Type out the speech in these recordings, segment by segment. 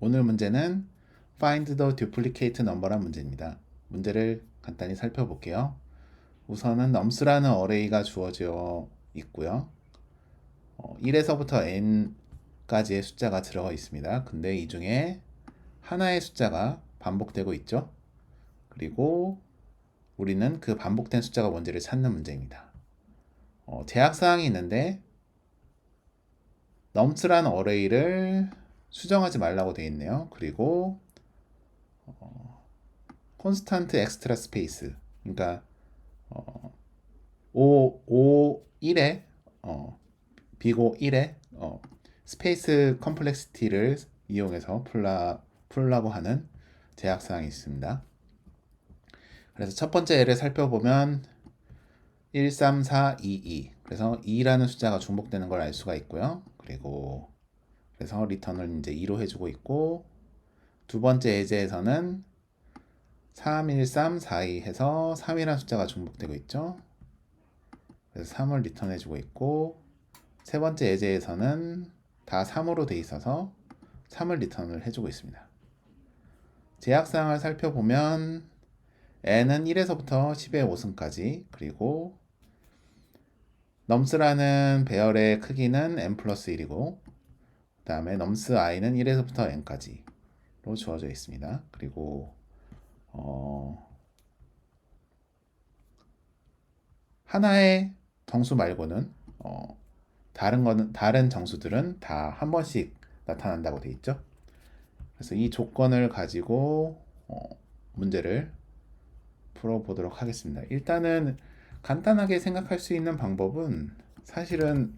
오늘 문제는 Find the duplicate number란 문제입니다. 문제를 간단히 살펴볼게요. 우선은 nums라는 어레이가 주어져 있고요. 1에서부터 n까지의 숫자가 들어가 있습니다. 근데 이 중에 하나의 숫자가 반복되고 있죠. 그리고 우리는 그 반복된 숫자가 뭔지를 찾는 문제입니다. 제약사항이 있는데 nums라는 어레이를 수정하지 말라고 되어 있네요. 그리고 콘스탄트 엑스트라 스페이스, 그러니까 1에 비고 1에 스페이스 컴플렉시티를 이용해서 풀라고 하는 제약사항이 있습니다. 그래서 첫 번째 예를 살펴보면 1, 3, 4, 2, 2. 그래서 2라는 숫자가 중복되는 걸 알 수가 있고요. 그래서 리턴을 이제 2로 해주고 있고, 두 번째 예제에서는 3, 1, 3, 4, 2 해서 3이라는 숫자가 중복되고 있죠. 그래서 3을 리턴해주고 있고, 세 번째 예제에서는 다 3으로 돼 있어서 3을 리턴을 해주고 있습니다. 제약사항을 살펴보면 n은 1에서부터 10의 5승까지, 그리고 넘스라는 배열의 크기는 n 플러스 1이고, 그 다음에 넘스 i는 1에서부터 n까지로 주어져 있습니다. 그리고 하나의 정수 말고는 다른 정수들은 다 한 번씩 나타난다고 돼 있죠. 그래서 이 조건을 가지고 문제를 풀어보도록 하겠습니다. 일단은 간단하게 생각할 수 있는 방법은 사실은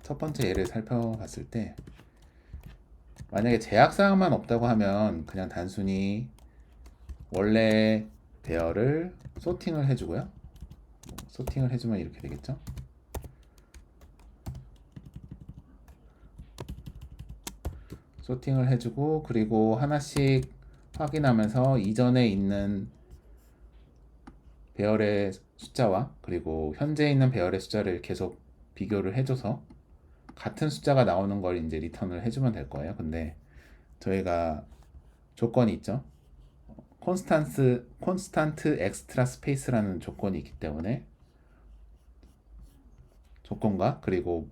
첫 번째 예를 살펴봤을 때 만약에 제약사항만 없다고 하면 그냥 단순히 원래 배열을 소팅을 해주고요. 소팅을 해주면 이렇게 되겠죠. 소팅을 해주고, 그리고 하나씩 확인하면서 이전에 있는 배열의 숫자와 그리고 현재 있는 배열의 숫자를 계속 비교를 해줘서 같은 숫자가 나오는 걸 이제 리턴을 해주면 될 거예요. 근데 저희가 조건이 있죠. 콘스탄트 엑스트라 스페이스라는 조건이 있기 때문에 조건과 그리고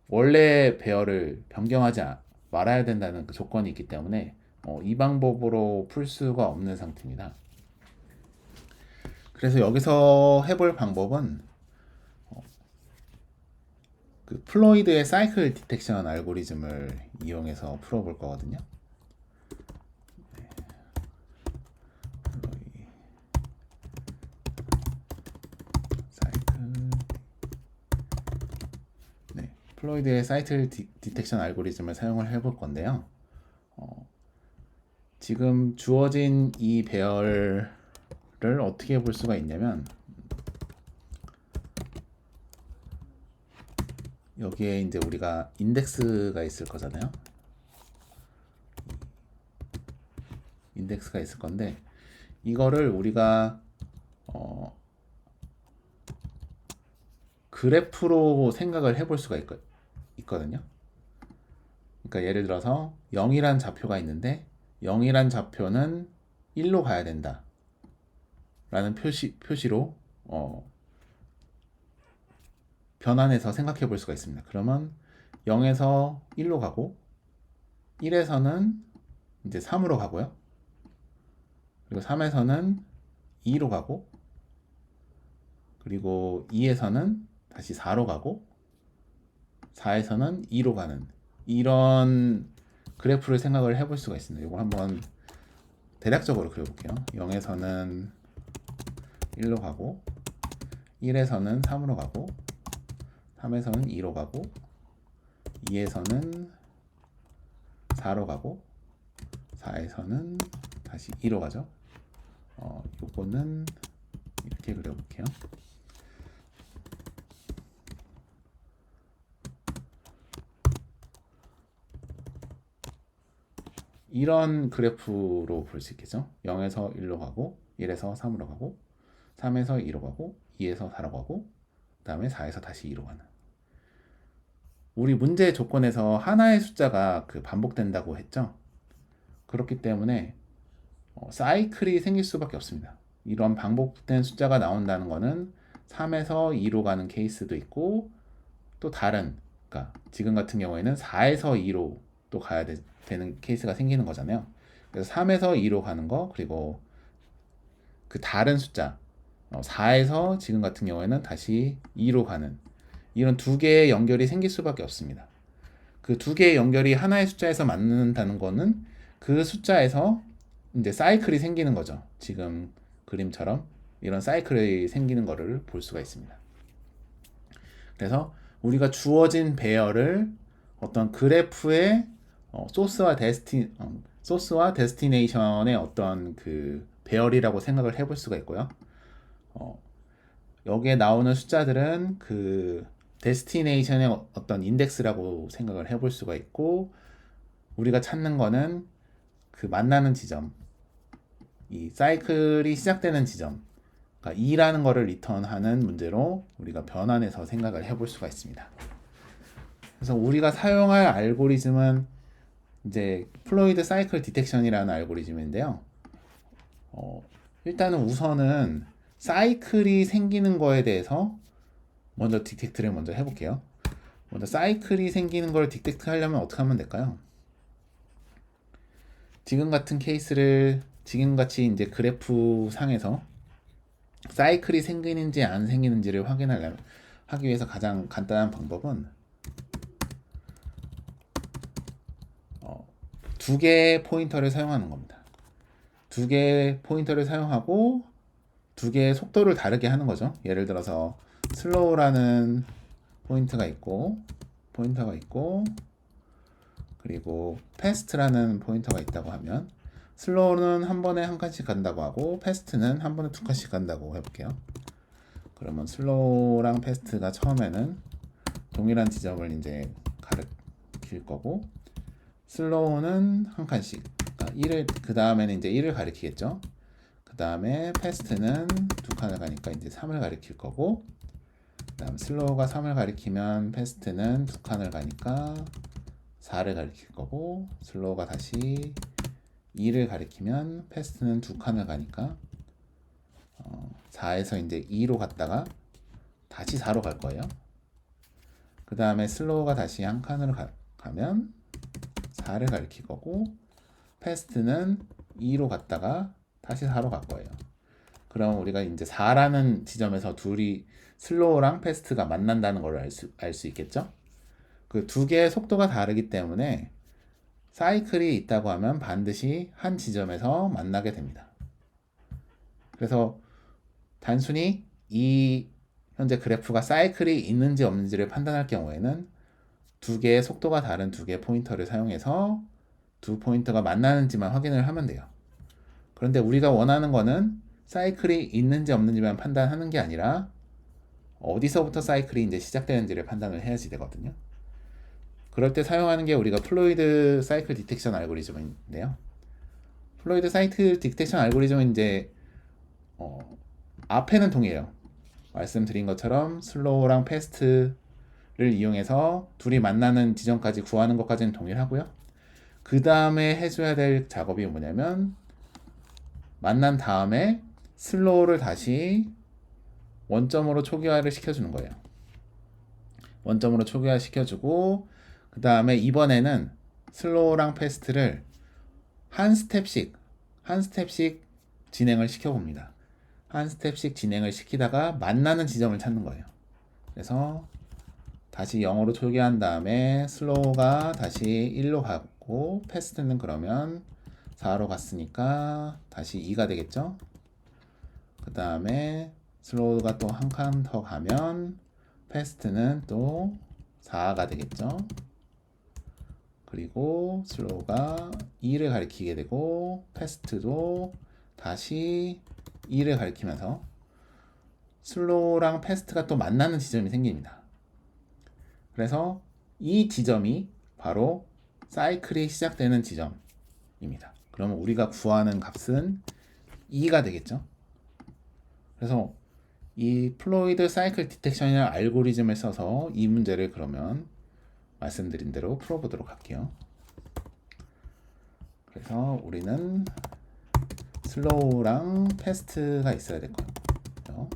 원래 배열을 변경하지 말아야 된다는 그 조건이 있기 때문에 이 방법으로 풀 수가 없는 상태입니다. 그래서 여기서 해볼 방법은 그 플로이드의 사이클 디텍션 알고리즘을 이용해서 풀어볼 거거든요. 플로이드의 사이클 디텍션 알고리즘을 사용을 해볼 건데요. 지금 주어진 이 배열을 어떻게 볼 수가 있냐면 여기에 이제 우리가 인덱스가 있을 거잖아요. 인덱스가 있을 건데 이거를 우리가 그래프로 생각을 해볼 수가 있거든요. 그러니까 예를 들어서 0이란 좌표가 있는데 0이란 좌표는 1로 가야 된다 라는 표시로 변환해서 생각해 볼 수가 있습니다. 그러면 0에서 1로 가고 1에서는 이제 3으로 가고요. 그리고 3에서는 2로 가고 그리고 2에서는 다시 4로 가고 4에서는 2로 가는 이런 그래프를 생각을 해볼 수가 있습니다. 이거 한번 대략적으로 그려볼게요. 0에서는 1로 가고 1에서는 3으로 가고 3에서는 2로 가고 2에서는 4로 가고 4에서는 다시 2로 가죠. 요거는 이렇게 그려볼게요. 이런 그래프로 볼 수 있겠죠. 0에서 1로 가고 1에서 3으로 가고 3에서 2로 가고 2에서 4로 가고 그 다음에 4에서 다시 2로 가는 우리 문제 조건에서 하나의 숫자가 그 반복된다고 했죠. 그렇기 때문에 사이클이 생길 수밖에 없습니다. 이런 반복된 숫자가 나온다는 거는 3에서 2로 가는 케이스도 있고 또 다른, 그러니까 지금 같은 경우에는 4에서 2로 또 가야 되는 케이스가 생기는 거잖아요. 그래서 3에서 2로 가는 거, 그리고 그 다른 숫자 4에서 지금 같은 경우에는 다시 2로 가는 이런 두 개의 연결이 생길 수밖에 없습니다. 그 두 개의 연결이 하나의 숫자에서 맞는다는 거는 그 숫자에서 이제 사이클이 생기는 거죠. 지금 그림처럼 이런 사이클이 생기는 거를 볼 수가 있습니다. 그래서 우리가 주어진 배열을 어떤 그래프의 소스와 데스티네이션의 어떤 그 배열이라고 생각을 해볼 수가 있고요. 어, 여기에 나오는 숫자들은 그 데스티네이션의 어떤 인덱스라고 생각을 해볼 수가 있고, 우리가 찾는 거는 그 만나는 지점, 이 사이클이 시작되는 지점, 그러니까 2라는 거를 리턴하는 문제로 우리가 변환해서 생각을 해볼 수가 있습니다. 그래서 우리가 사용할 알고리즘은 이제 플로이드 사이클 디텍션이라는 알고리즘인데요. 일단은 우선은 사이클이 생기는 거에 대해서 먼저 디텍트를 먼저 해볼게요. 먼저 사이클이 생기는 걸 디텍트 하려면 어떻게 하면 될까요? 지금 같은 케이스를 지금같이 이제 그래프 상에서 사이클이 생기는지 안 생기는지를 하기 위해서 가장 간단한 방법은 두 개의 포인터를 사용하는 겁니다. 두 개의 포인터를 사용하고 두 개의 속도를 다르게 하는 거죠. 예를 들어서 슬로우라는 포인터가 있고 그리고 패스트라는 포인터가 있다고 하면 슬로우는 한 번에 한 칸씩 간다고 하고 패스트는 한 번에 두 칸씩 간다고 해볼게요. 그러면 슬로우랑 패스트가 처음에는 동일한 지점을 이제 가리킬 거고, 슬로우는 한 칸씩, 그러니까 그 다음에는 이제 1을 가리키겠죠. 그 다음에 패스트는 두 칸을 가니까 이제 3을 가리킬 거고, 그 다음 슬로우가 3을 가리키면 패스트는 두 칸을 가니까 4를 가리킬 거고, 슬로우가 다시 2를 가리키면 패스트는 두 칸을 가니까 4에서 이제 2로 갔다가 다시 4로 갈 거예요. 그 다음에 슬로우가 다시 한 칸으로 가면 4를 가리킬 거고, 패스트는 2로 갔다가 다시 4로 갈 거예요. 그럼 우리가 이제 4라는 지점에서 둘이 슬로우랑 패스트가 만난다는 걸 알 수 있겠죠? 그 두 개의 속도가 다르기 때문에 사이클이 있다고 하면 반드시 한 지점에서 만나게 됩니다. 그래서 단순히 이 현재 그래프가 사이클이 있는지 없는지를 판단할 경우에는 두 개의 속도가 다른 두 개의 포인터를 사용해서 두 포인터가 만나는지만 확인을 하면 돼요. 그런데 우리가 원하는 거는 사이클이 있는지 없는지만 판단하는 게 아니라 어디서부터 사이클이 이제 시작되는지를 판단을 해야지 되거든요. 그럴 때 사용하는 게 우리가 플로이드 사이클 디텍션 알고리즘인데요. 플로이드 사이클 디텍션 알고리즘은 이제 앞에는 동일해요. 말씀드린 것처럼 슬로우랑 패스트를 이용해서 둘이 만나는 지점까지 구하는 것까지는 동일하고요. 그 다음에 해줘야 될 작업이 뭐냐면 만난 다음에 슬로우를 다시 원점으로 초기화를 시켜주는 거예요. 원점으로 초기화 시켜주고, 그 다음에 이번에는 슬로우랑 패스트를 한 스텝씩 진행을 시켜봅니다. 한 스텝씩 진행을 시키다가 만나는 지점을 찾는 거예요. 그래서 다시 0으로 초기화한 다음에 슬로우가 다시 1로 가고, 패스트는 그러면 4로 갔으니까 다시 2가 되겠죠. 그 다음에 슬로우가 또 한 칸 더 가면 패스트는 또 4가 되겠죠. 그리고 슬로우가 2를 가리키게 되고 패스트도 다시 2를 가리키면서 슬로우랑 패스트가 또 만나는 지점이 생깁니다. 그래서 이 지점이 바로 사이클이 시작되는 지점입니다. 그러면 우리가 구하는 값은 2가 되겠죠. 그래서 이 플로이드 사이클 디텍션이라는 알고리즘을 써서 이 문제를 그러면 말씀드린 대로 풀어보도록 할게요. 그래서 우리는 슬로우랑 패스트가 있어야 될 거예요.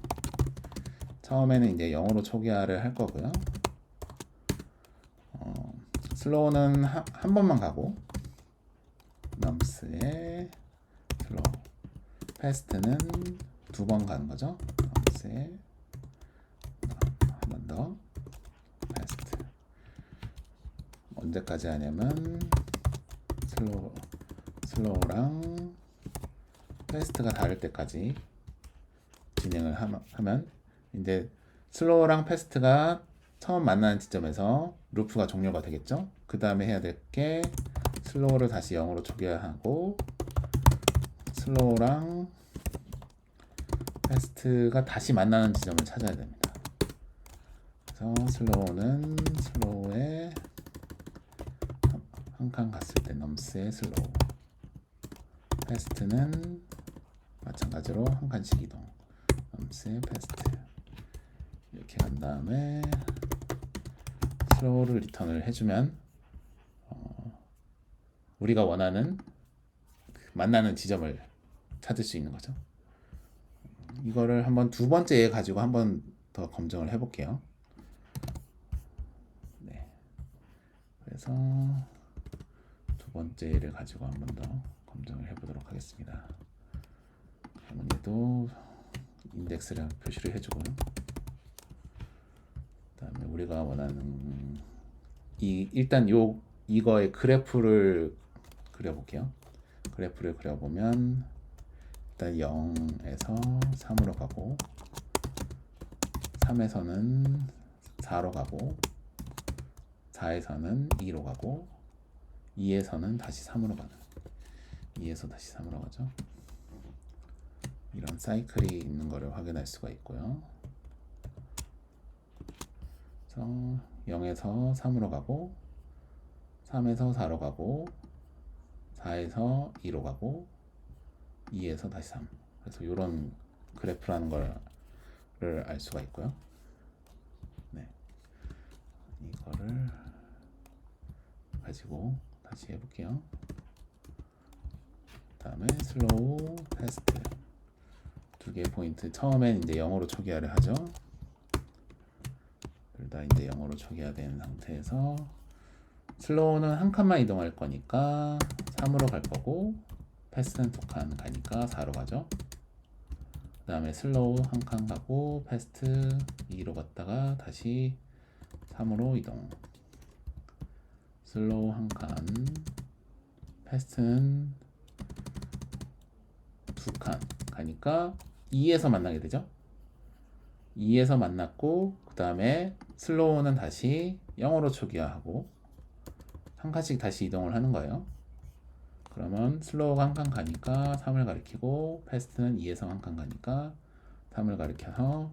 처음에는 이제 0으로 초기화를 할 거고요. 슬로우는 한 번만 가고 넘스에 슬로우, 패스트는 두 번 가는 거죠. 넘스에 한 번 더 패스트. 언제까지 하냐면 슬로우랑 패스트가 다를 때까지 진행을 하면 이제 슬로우랑 패스트가 처음 만나는 지점에서 루프가 종료가 되겠죠. 그 다음에 해야 될 게 슬로우를 다시 0으로 초기화하고 슬로우랑 패스트가 다시 만나는 지점을 찾아야 됩니다. 그래서 슬로우는 슬로우에 한 칸 갔을 때 넘스의 슬로우, 패스트는 마찬가지로 한 칸씩 이동, 넘스의 패스트. 이렇게 간 다음에 슬로우를 리턴을 해주면 우리가 원하는 만나는 지점을 찾을 수 있는 거죠. 이거를 한번 두 번째 예 가지고 한번 더 검증을 해볼게요. 네. 그래서 두 번째 예를 가지고 한번 더 검증을 해보도록 하겠습니다. 그러면 얘도 인덱스를 표시를 해주고요. 그다음에 우리가 원하는 일단 이거의 그래프를 그려볼게요. 그래프를 그려보면 일단 0에서 3으로 가고 3에서는 4로 가고 4에서는 2로 가고 2에서는 다시 3으로 가는 2에서 다시 3으로 가죠. 이런 사이클이 있는 것을 확인할 수가 있고요. 그래서 0에서 3으로 가고 3에서 4로 가고 4에서 2로 가고 2에서 다시 3. 그래서 이런 그래프라는 거를 알 수가 있고요. 네. 이거를 가지고 다시 해볼게요. 다음에 슬로우, 패스트 두 개의 포인트. 처음엔 이제 0으로 초기화를 하죠. 둘 다 이제 0으로 초기화된 상태에서 슬로우는 한 칸만 이동할 거니까 3으로 갈 거고 패스트는 두 칸 가니까 4로 가죠. 그 다음에 슬로우 한 칸 가고 패스트 2로 갔다가 다시 3으로 이동. 슬로우 한 칸, 패스트는 두 칸 가니까 2에서 만나게 되죠. 2에서 만났고 그 다음에 슬로우는 다시 0으로 초기화하고 한 칸씩 다시 이동을 하는 거예요. 그러면 슬로우가 한 칸 가니까 3을 가리키고 패스트는 2에서 한 칸 가니까 3을 가리켜서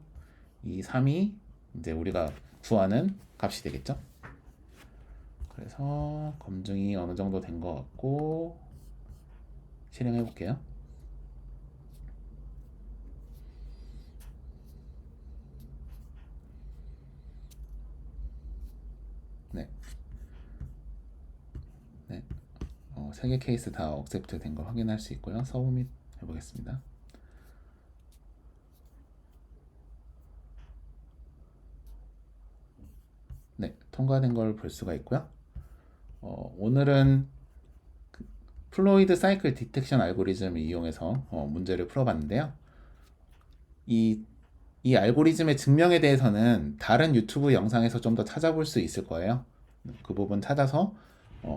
이 3이 이제 우리가 구하는 값이 되겠죠. 그래서 검증이 어느 정도 된 것 같고 실행해 볼게요. 네. 네. 3개 케이스 다 억셉트 된 거 확인할 수 있고요. 서브밋 해보겠습니다. 네, 통과된 걸 볼 수가 있고요. 오늘은 플로이드 사이클 디텍션 알고리즘을 이용해서 문제를 풀어봤는데요. 이 알고리즘의 증명에 대해서는 다른 유튜브 영상에서 좀 더 찾아볼 수 있을 거예요. 그 부분 찾아서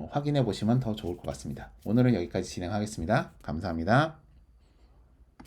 확인해 보시면 더 좋을 것 같습니다. 오늘은 여기까지 진행하겠습니다. 감사합니다.